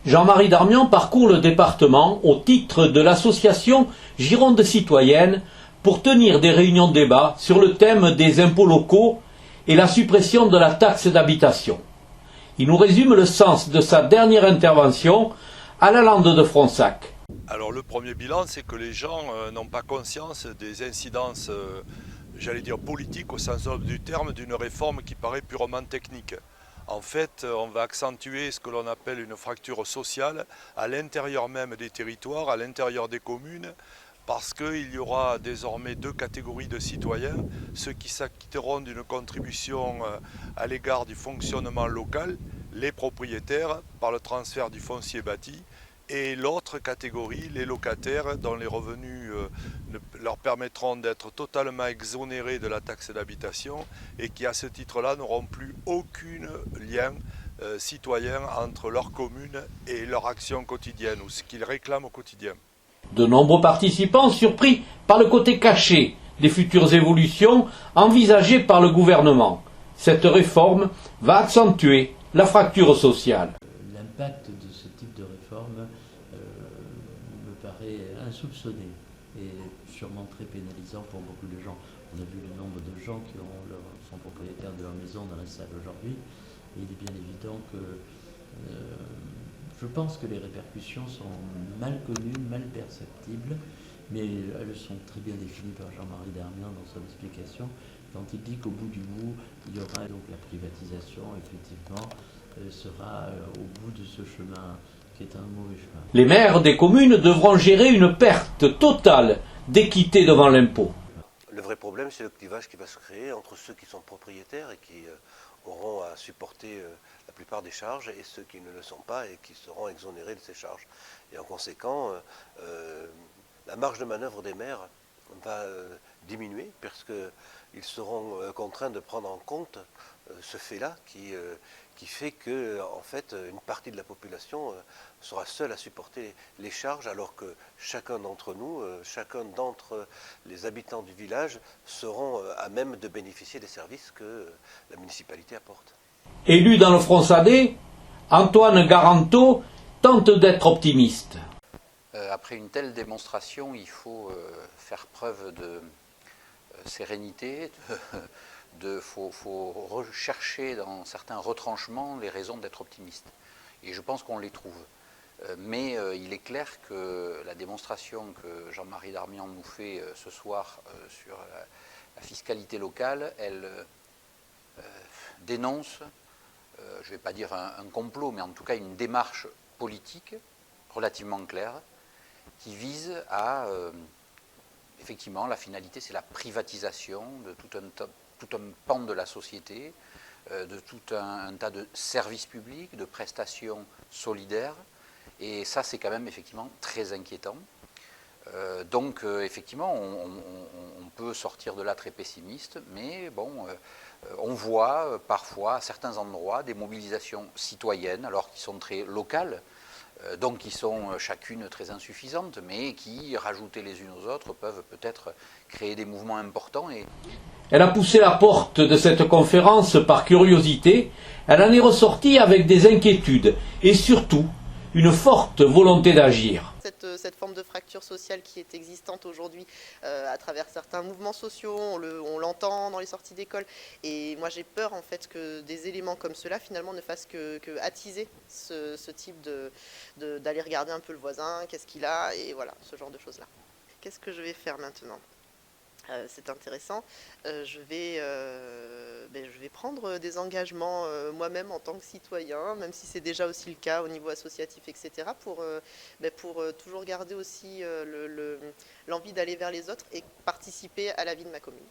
Jean-Marie Darmian parcourt le département au titre de l'association Gironde citoyenne pour tenir des réunions de débat sur le thème des impôts locaux et la suppression de la taxe d'habitation. Il nous résume le sens de sa dernière intervention à la lande de Fronsac. Alors le premier bilan, c'est que les gens n'ont pas conscience des incidences, j'allais dire politiques au sens noble du terme, d'une réforme qui paraît purement technique. En fait, on va accentuer ce que l'on appelle une fracture sociale à l'intérieur même des territoires, à l'intérieur des communes, parce qu'il y aura désormais deux catégories de citoyens, ceux qui s'acquitteront d'une contribution à l'égard du fonctionnement local, les propriétaires, par le transfert du foncier bâti, et l'autre catégorie, les locataires, dont les revenus leur permettront d'être totalement exonérés de la taxe d'habitation et qui, à ce titre-là, n'auront plus aucun lien citoyen entre leur commune et leur action quotidienne, ou ce qu'ils réclament au quotidien. De nombreux participants surpris par le côté caché des futures évolutions envisagées par le gouvernement. Cette réforme va accentuer la fracture sociale. L'impact de ce type de réforme me paraît insoupçonné et sûrement très pénalisant pour beaucoup de gens. On a vu le nombre de gens qui sont propriétaires de leur maison dans la salle aujourd'hui. Et il est bien évident que je pense que les répercussions sont mal connues, mal perceptibles, mais elles sont très bien définies par Jean-Marie Darmian dans son explication, quand il dit qu'au bout du bout, il y aura donc la privatisation, effectivement, sera au bout de ce chemin qui est un mauvais chemin. Les maires des communes devront gérer une perte totale d'équité devant l'impôt. Le vrai problème, c'est le clivage qui va se créer entre ceux qui sont propriétaires et qui auront à supporter la plupart des charges et ceux qui ne le sont pas et qui seront exonérés de ces charges. Et en conséquent, la marge de manœuvre des maires va diminuer parce qu'ils seront contraints de prendre en compte ce fait-là qui fait que, en fait, une partie de la population sera seule à supporter les charges, alors que chacun d'entre nous, chacun d'entre les habitants du village seront à même de bénéficier des services que la municipalité apporte. Élu dans le Fronsadais, Antoine Garanteau tente d'être optimiste. Après une telle démonstration, il faut faire preuve de sérénité, faut rechercher dans certains retranchements les raisons d'être optimiste. Et je pense qu'on les trouve. Mais il est clair que la démonstration que Jean-Marie Darmian nous fait ce soir sur la fiscalité locale, elle dénonce, je ne vais pas dire un complot, mais en tout cas une démarche politique relativement claire qui vise à, effectivement, la finalité, c'est la privatisation de tout un pan de la société, de tout un tas de services publics, de prestations solidaires. Et ça, c'est quand même effectivement très inquiétant. Donc, effectivement, on peut sortir de là très pessimiste, mais bon, on voit parfois à certains endroits des mobilisations citoyennes, alors qui sont très locales, donc qui sont chacune très insuffisantes, mais qui, rajoutées les unes aux autres, peuvent peut-être créer des mouvements importants. Elle a poussé la porte de cette conférence par curiosité, elle en est ressortie avec des inquiétudes et surtout une forte volonté d'agir. Cette forme de fracture sociale qui est existante aujourd'hui à travers certains mouvements sociaux, on l'entend dans les sorties d'école. Et moi j'ai peur en fait que des éléments comme cela finalement ne fassent que attiser ce type d'aller regarder un peu le voisin, qu'est-ce qu'il a, et voilà, ce genre de choses-là. Qu'est-ce que je vais faire maintenant ? C'est intéressant. Je vais prendre des engagements moi-même en tant que citoyen, même si c'est déjà aussi le cas au niveau associatif, etc., pour toujours garder aussi l'envie d'aller vers les autres et participer à la vie de ma commune.